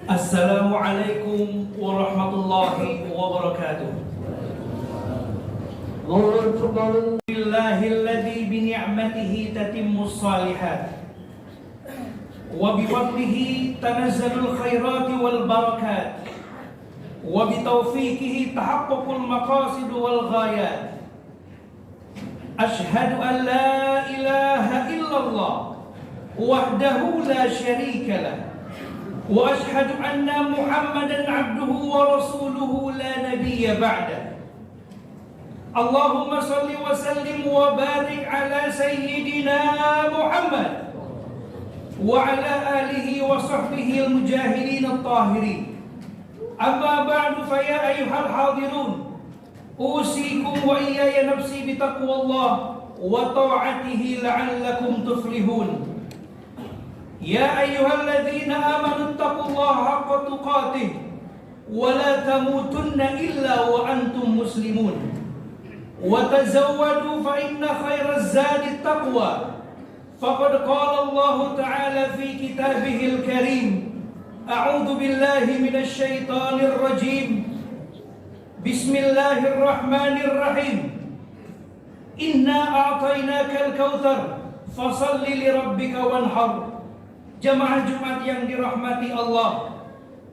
Assalamualaikum warahmatullahi wabarakatuh. Alhamdulillahilladzi bi ni'matihi tatimmus shalihat wa bi fadlihi tanazzalul khairati wal barakat wa bi taufiqihi tahaqqaqul maqasid wal ghayat. Ashhadu an la ilaha illallah wahdahu la syarika lah wa ashhadu anna Muhammadan abduhu wa rasuluhu la nabiyya ba'da. Allahumma salli wa sallim wa barik ala sayyidina Muhammad wa ala alihi wa sahbihi al-mujahidin at-tahirin. Amma ba'du fa ya ayyuhal hadirun, usikum wa iyaya nafsi bi taqwallah wa ta'atihi la'allakum tuflihun. Ya ayyuhalladzina amanu taqullaha haqqa tuqatih wa la tamutunna illa wa antum muslimun. Wa tazawwadu fa inna khairaz zadi taqwa. Faqad qala Allah ta'ala fi kitabihil karim. A'udzu billahi minasy syaithanir rajim. Bismillahirrahmanirrahim. Inna a'tainakal kautsar fashalli lirabbika wanhar. Jamaah Jumat yang dirahmati Allah,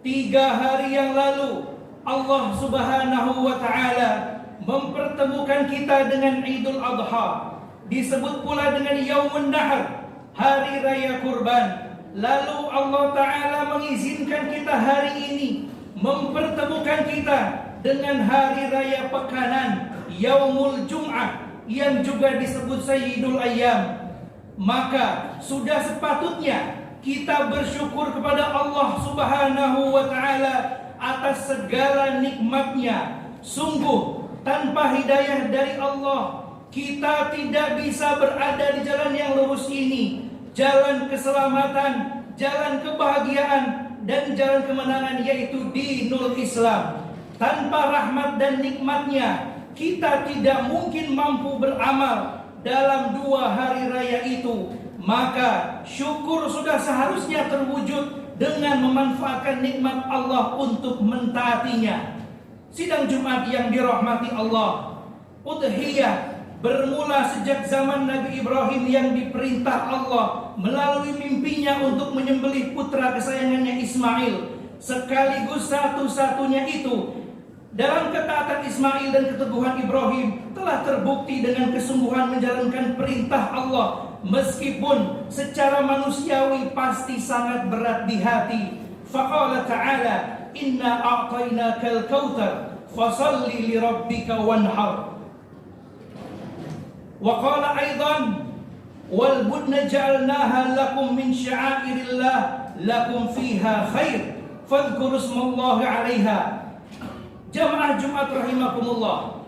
3 hari yang lalu Allah Subhanahu wa ta'ala mempertemukan kita dengan Idul Adha, disebut pula dengan Yaumun Nahar, hari raya kurban. Lalu Allah ta'ala mengizinkan kita hari ini mempertemukan kita dengan hari raya pekanan Yaumul Jum'ah, yang juga disebut Sayyidul Ayyam. Maka sudah sepatutnya kita bersyukur kepada Allah Subhanahu wa ta'ala atas segala nikmatnya. Sungguh tanpa hidayah dari Allah, kita tidak bisa berada di jalan yang lurus ini, jalan keselamatan, jalan kebahagiaan, dan jalan kemenangan, yaitu dinul Islam. Tanpa rahmat dan nikmatnya, kita tidak mungkin mampu beramal dalam 2 hari raya itu. Maka syukur sudah seharusnya terwujud dengan memanfaatkan nikmat Allah untuk mentaatinya. Sidang Jumat yang dirahmati Allah, udhiyah bermula sejak zaman Nabi Ibrahim yang diperintah Allah melalui mimpinya untuk menyembelih putra kesayangannya Ismail. Sekaligus satu-satunya itu. Dalam ketaatan Ismail dan keteguhan Ibrahim telah terbukti dengan kesungguhan menjalankan perintah Allah, meskipun secara manusiawi pasti sangat berat di hati. Faqala ta'ala, inna a'tainakal kautsar fashalli lirabbika wanhar. Wa qala aidan, wal budna ja'alnaha lakum min sya'airillah lakum fiha khair fadhkuru ismallahi 'alaiha. Jamaah Jumat rahimakumullah,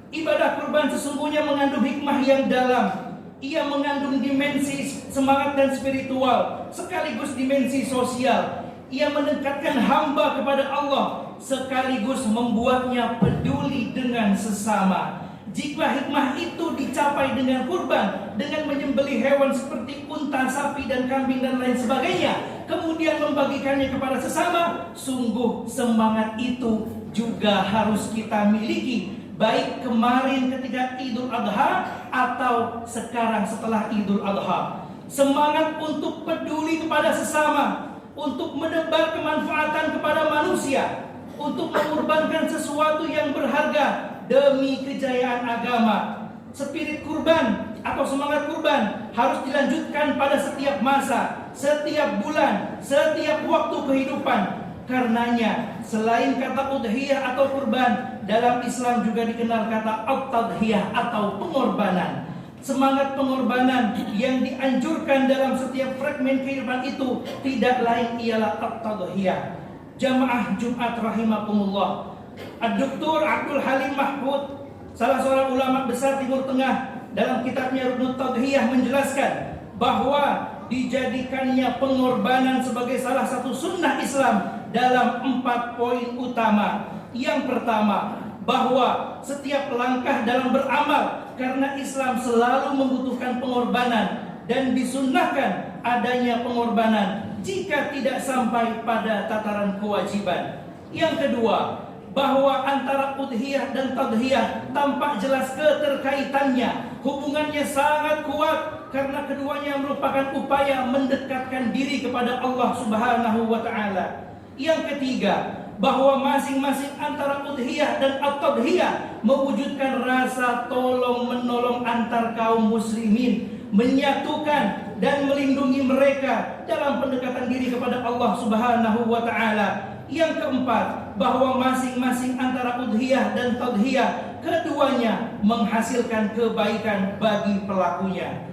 ibadah kurban sesungguhnya mengandung hikmah yang dalam. Ia mengandung dimensi semangat dan spiritual, sekaligus dimensi sosial. Ia mendekatkan hamba kepada Allah, sekaligus membuatnya peduli dengan sesama. Jika hikmah itu dicapai dengan kurban, dengan menyembelih hewan seperti unta, sapi, dan kambing dan lain sebagainya, kemudian membagikannya kepada sesama, sungguh semangat itu juga harus kita miliki, baik kemarin ketika Idul Adha atau sekarang setelah Idul Adha. Semangat untuk peduli kepada sesama, untuk menebar kemanfaatan kepada manusia, untuk mengorbankan sesuatu yang berharga demi kejayaan agama. Spirit kurban atau semangat kurban harus dilanjutkan pada setiap masa, setiap bulan, setiap waktu kehidupan. Karenanya selain kata udhiyah atau kurban, dalam Islam juga dikenal kata at-tadhiyah atau pengorbanan. Semangat pengorbanan yang dianjurkan dalam setiap fragmen kehidupan itu tidak lain ialah at-tadhiyah. Jamaah Jumat rahimakumullah, Ad-Doktor Abdul Halim Mahfud, salah seorang ulama besar Timur Tengah, dalam kitabnya Ruknut Tadhiyah menjelaskan bahwa dijadikannya pengorbanan sebagai salah satu sunnah Islam dalam 4 poin utama. Yang pertama, bahwa setiap langkah dalam beramal, karena Islam selalu membutuhkan pengorbanan dan disunnahkan adanya pengorbanan. jika tidak sampai pada tataran kewajiban. Yang kedua, bahwa antara udhiyah dan tadhiyah tampak jelas keterkaitannya, hubungannya sangat kuat karena keduanya merupakan upaya mendekatkan diri kepada Allah Subhanahu wa taala. Yang ketiga, bahwa masing-masing antara udhiyah dan at-tadhiyah mewujudkan rasa tolong-menolong antar kaum muslimin, menyatukan dan melindungi mereka dalam pendekatan diri kepada Allah Subhanahu wa taala. Yang keempat, bahwa masing-masing antara udhiyah dan tadhiyah keduanya menghasilkan kebaikan bagi pelakunya.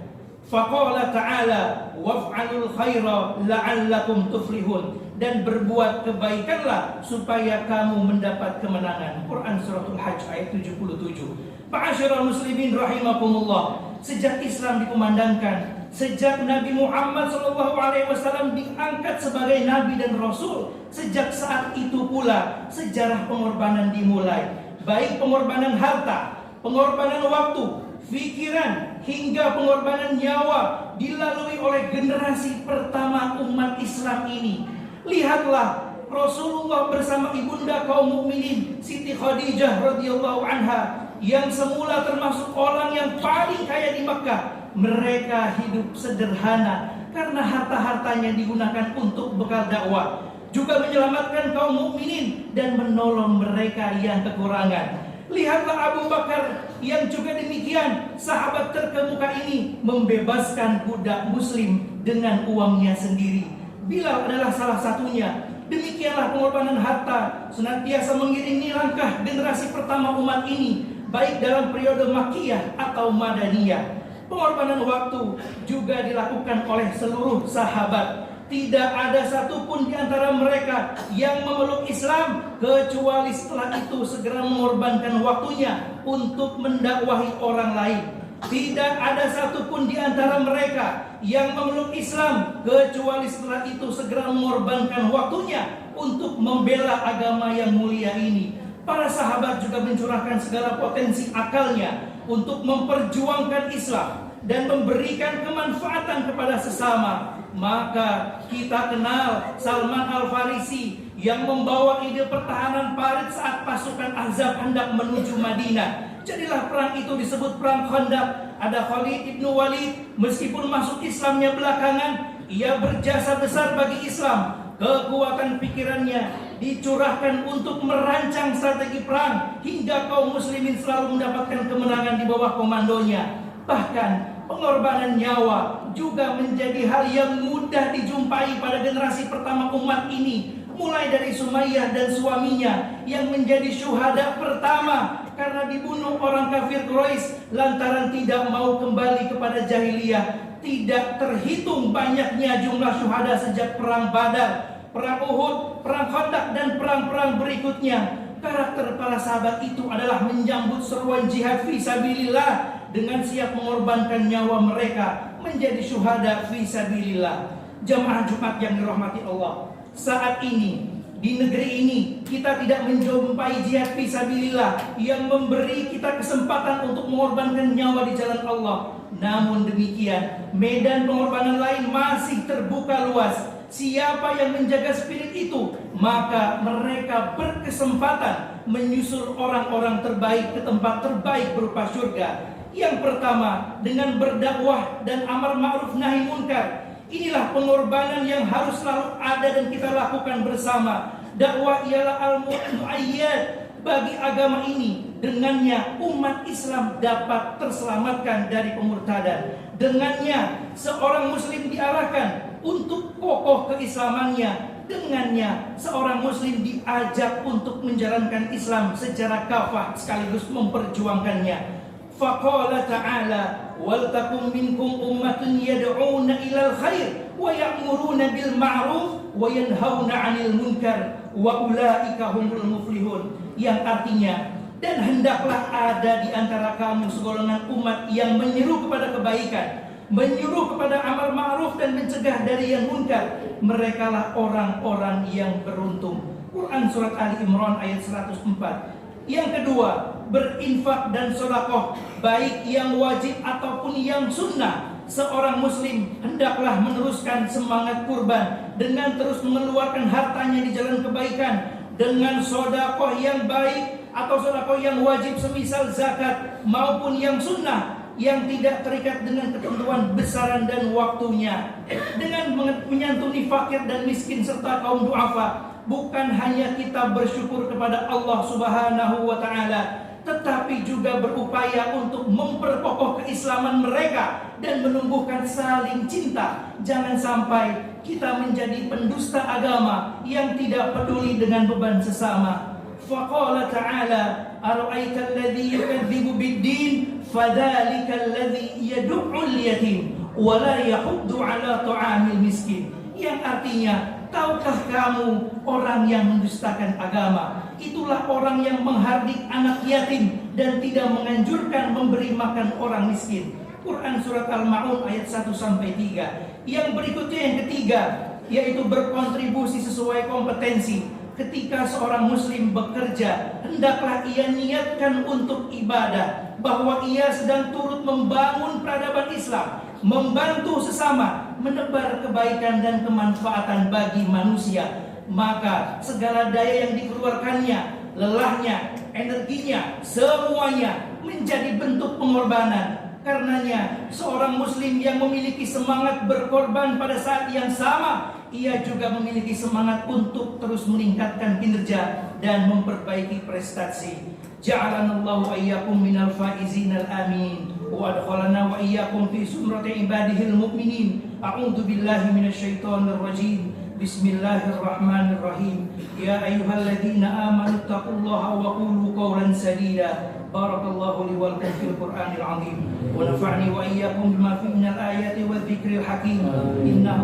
Faqala ta'ala waf'alul khaira la'allakum tuflihun, dan berbuat kebaikanlah supaya kamu mendapat kemenangan. Quran Suratul Hajj ayat 77. Ma'asyiral muslimin rahimakumullah, sejak Islam dikumandangkan, sejak Nabi Muhammad SAW diangkat sebagai Nabi dan Rasul, sejak saat itu pula sejarah pengorbanan dimulai. Baik pengorbanan harta, pengorbanan waktu, pikiran, hingga pengorbanan nyawa dilalui oleh generasi pertama umat Islam ini. Lihatlah Rasulullah bersama ibunda kaum mukminin Siti Khadijah radhiyallahu anha, yang semula termasuk orang yang paling kaya di Makkah. Mereka hidup sederhana karena harta-hartanya digunakan untuk bekal dakwah, juga menyelamatkan kaum mukminin dan menolong mereka yang kekurangan. Lihatlah Abu Bakar yang juga demikian, sahabat terkemuka ini membebaskan budak muslim dengan uangnya sendiri. Bilal adalah salah satunya. Demikianlah pengorbanan harta senantiasa mengiringi langkah generasi pertama umat ini, baik dalam periode Makkiyah atau Madaniyah. Pengorbanan waktu juga dilakukan oleh seluruh sahabat. Tidak ada satupun di antara mereka yang memeluk Islam kecuali setelah itu segera mengorbankan waktunya untuk mendakwahi orang lain. Tidak ada satupun di antara mereka yang memeluk Islam kecuali setelah itu segera mengorbankan waktunya untuk membela agama yang mulia ini. Para sahabat juga mencurahkan segala potensi akalnya untuk memperjuangkan Islam dan memberikan kemanfaatan kepada sesama. Maka kita kenal Salman Al-Farisi yang membawa ide pertahanan parit saat pasukan Ahzab hendak menuju Madinah. Jadilah perang itu disebut perang Khandaq. Ada Khalid ibnu Walid, meskipun masuk Islamnya belakangan, ia berjasa besar bagi Islam. Kekuatan pikirannya dicurahkan untuk merancang strategi perang hingga kaum muslimin selalu mendapatkan kemenangan di bawah komandonya. Bahkan pengorbanan nyawa juga menjadi hal yang mudah dijumpai pada generasi pertama umat ini, mulai dari Sumayyah dan suaminya yang menjadi syuhada pertama karena dibunuh orang kafir Quraisy lantaran tidak mau kembali kepada jahiliyah. Tidak terhitung banyaknya jumlah syuhada sejak perang Badar, perang Uhud, perang Khandaq dan perang-perang berikutnya. Karakter para sahabat itu adalah menyambut seruan jihad fi sabilillah dengan siap mengorbankan nyawa mereka menjadi syuhada fi sabilillah. Jamaah Jumat yang dirahmati Allah, saat ini di negeri ini kita tidak menjumpai jihad fi sabilillah yang memberi kita kesempatan untuk mengorbankan nyawa di jalan Allah. Namun demikian, medan pengorbanan lain masih terbuka luas. Siapa yang menjaga spirit itu, maka mereka berkesempatan menyusul orang-orang terbaik ke tempat terbaik berupa surga. Yang pertama, dengan berdakwah dan amar ma'ruf nahi munkar. Inilah pengorbanan yang harus selalu ada dan kita lakukan bersama. Dakwah ialah al-mu'ayyad bagi agama ini. Dengannya umat Islam dapat terselamatkan dari pemurtadan. Dengannya seorang muslim diarahkan untuk kokoh keislamannya. Dengannya seorang muslim diajak untuk menjalankan Islam secara kafah sekaligus memperjuangkannya. Faqala ta'ala wal takum minkum ummatun yad'una ilal khair wa ya'muruna bil ma'ruf wa yanhauna 'anil munkar wa ulaika humul muflihun. Yang artinya, dan hendaklah ada di antara kamu segolongan umat yang menyeru kepada kebaikan, menyuruh kepada amar ma'ruf dan mencegah dari yang munkar. Merekalah orang-orang yang beruntung. Quran surat Ali Imran ayat 104. Yang kedua, berinfak dan sedekah, baik yang wajib ataupun yang sunnah. Seorang muslim hendaklah meneruskan semangat kurban dengan terus mengeluarkan hartanya di jalan kebaikan, dengan sedekah yang baik atau sedekah yang wajib semisal zakat maupun yang sunnah yang tidak terikat dengan ketentuan besaran dan waktunya, dengan menyantuni fakir dan miskin serta kaum duafa. Bukan hanya kita bersyukur kepada Allah Subhanahu wa taala, tetapi juga berupaya untuk memperkokoh keislaman mereka dan menumbuhkan saling cinta. Jangan sampai kita menjadi pendusta agama yang tidak peduli dengan beban sesama. Faqala ta'ala, ara'aita alladhi yukadzibu bid-din fadzalika alladhi yad'ul yatim wa la yahuddu 'ala ta'amil miskin. Yang artinya, tahukah kamu orang yang mendustakan agama? Itulah orang yang menghardik anak yatim dan tidak menganjurkan memberi makan orang miskin. Quran surat Al-Ma'un ayat 1-3. Yang berikutnya yang ketiga, yaitu berkontribusi sesuai kompetensi. Ketika seorang muslim bekerja, hendaklah ia niatkan untuk ibadah, bahwa ia sedang turut membangun peradaban Islam, membantu sesama, menebar kebaikan dan kemanfaatan bagi manusia. Maka segala daya yang dikeluarkannya, lelahnya, energinya, semuanya menjadi bentuk pengorbanan. Karenanya seorang muslim yang memiliki semangat berkorban pada saat yang sama, ia juga memiliki semangat untuk terus meningkatkan kinerja dan memperbaiki prestasi. Ja'alanallahu ayyakum minal faizinal amin wa adkhalana wa iyyakum fi sumrati ibadihil mu'minin. A'udzu billahi minasyaitonir rajim. Bismillahirrahmanirrahim. Ya ayyuhalladzina amanu taqullaha wa qulu qawlan sadida. Barakallahu li wa lakum fil Qur'anil 'azim wa nafa'ni wa iyyakum bima fihi minal ayati wadh-dhikril hakim. Innahu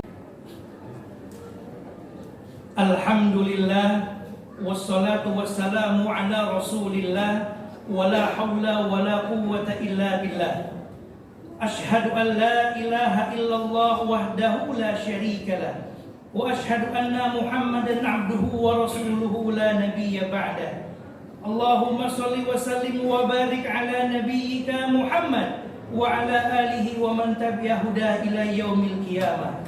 Alhamdulillah wassalatu wassalamu ala Rasulillah wa la haula wa la quwwata illa billah. Ashhadu an la ilaha illallah wahdahu la syarika lah wa ashhadu anna Muhammadan 'abduhu wa rasuluhu la nabiyya ba'dah. Allahumma salli wa sallim wa barik ala nabiyyika Muhammad wa ala alihi wa man tabi'a huda ila yaumil qiyamah.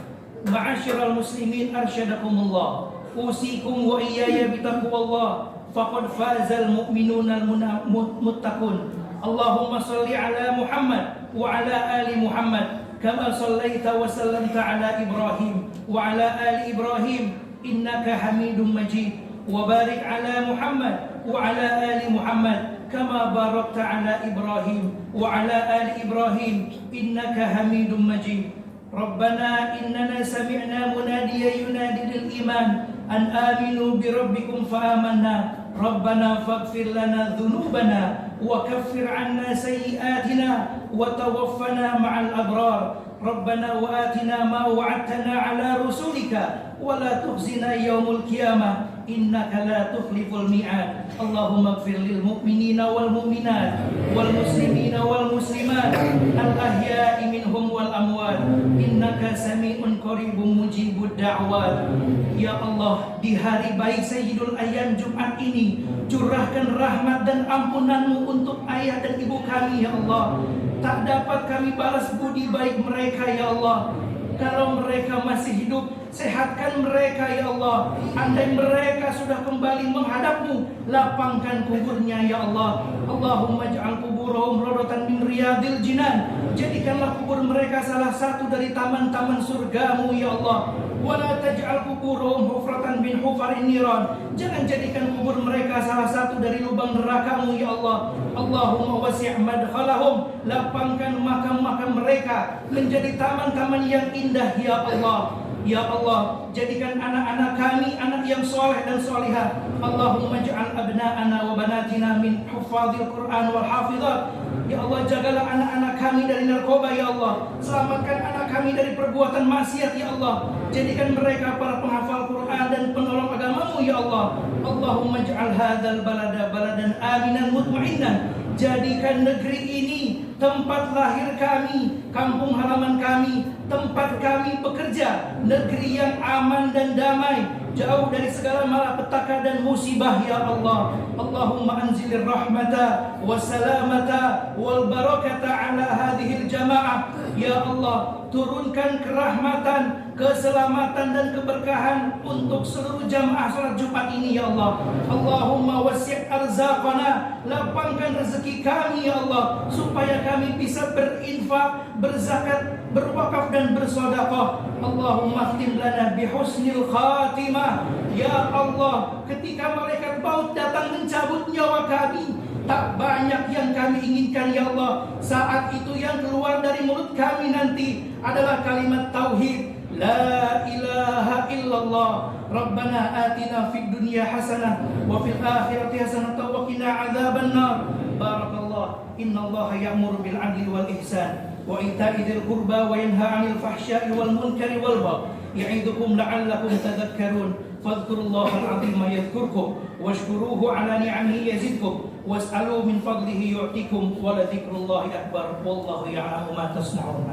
Ma'asyiral muslimin arsyadakumullah, usikum wa iyaya bitaqwallah, faqad fazal mu'minuna al-muttaqun. Allahumma salli ala Muhammad wa ala ali Muhammad kama sallaita wa sallamta ala Ibrahim wa ala ali Ibrahim innaka Hamidum Majid. Wa barik ala Muhammad wa ala ali Muhammad kama barakta ala Ibrahim wa ala ali Ibrahim innaka Hamidum Majid. Rabbana innana sami'na munadiyan yunadi lil iman an aminu bi rabbikum fa amanna. Rabbana faghfir lana dhunubana wa kaffir 'anna sayyi'atina wa tawaffana ma'al abrar. Rabbana wa atina ma wa'adtana 'ala rusulika wa la tukhzina yaumul qiyamah innaka la tukhliful mi'ad. Allahumma ighfir lil mu'minina wal mu'minat wal muslimina wal muslimat al ahya'i minhum wal amwat innaka sami'un qaribun mujibud da'wat. Ya Allah, di hari baik Sayyidul Ayyam Jumat ini, curahkan rahmat dan ampunan-Mu untuk ayah dan ibu kami ya Allah. Tak dapat kami balas budi baik mereka ya Allah. Kalau mereka masih hidup, sehatkan mereka ya Allah. Andai mereka sudah kembali menghadap-Mu, lapangkan kuburnya ya Allah. Allahumma ja'al kuburahum rawdatan min riyadil jinan. Jadikanlah kubur mereka salah satu dari taman-taman surga-Mu ya Allah. Wala taj'al kuburahum hufratan min hufarin niran. Jangan jadikan kubur mereka salah satu dari lubang neraka-Mu ya Allah. Allahumma wasi' madkhalahum. Lapangkan makam-makam mereka menjadi taman-taman yang indah ya Allah. Ya Allah, jadikan anak-anak kami anak yang soleh dan solihah. Allahumma ja'al abna'ana wa banatina min huffadhil Qur'an wal hafizat. Ya Allah, jagalah anak-anak kami dari narkoba ya Allah. Selamatkan anak kami dari perbuatan maksiat ya Allah. Jadikan mereka para penghafal Quran dan penolong agama-Mu ya Allah. Allahumma ja'al hadzal balada baladan aminan mutma'innan. Jadikan negeri ini tempat lahir kami, kampung halaman kami, tempat kami bekerja, negeri yang aman dan damai, jauh dari segala malapetaka dan musibah ya Allah. Allahumma anzilir rahmata wassalamata wal barakata ala hadhil jamaah. Ya Allah, turunkan kerahmatan, keselamatan dan keberkahan untuk seluruh jamaah salat Jumat ini ya Allah. Allahumma wasi' arzaqana, lapangkan rezeki kami ya Allah, supaya kami bisa berinfak, berzakat, berwakaf dan bersedekah. Allahumma khtim lana bihusnil khatimah. Ya Allah, ketika malaikat maut datang mencabut nyawa kami, tak banyak yang kami inginkan ya Allah. Saat itu yang keluar dari mulut kami nanti adalah kalimat tauhid, la ilaha illallah. Rabbana atina fid dunya hasanah wa fil akhirati hasanah wa qina adzabannar. Barakallah. Innallaha ya'muru bil 'adli wal ihsan wa ita'i dzil qurba wa yanha 'anil fahsya'i wal munkari wal baghi. Ya'idukum la'allakum tadhakkarun. Fadhkurullahal 'azima yadhkurkum washkuruhu 'ala ni'amihi yazidkum was'alu min fadlihi yu'tikum wa la dzikrullahi akbar. Wallahu ya'lamu ma tasna'un.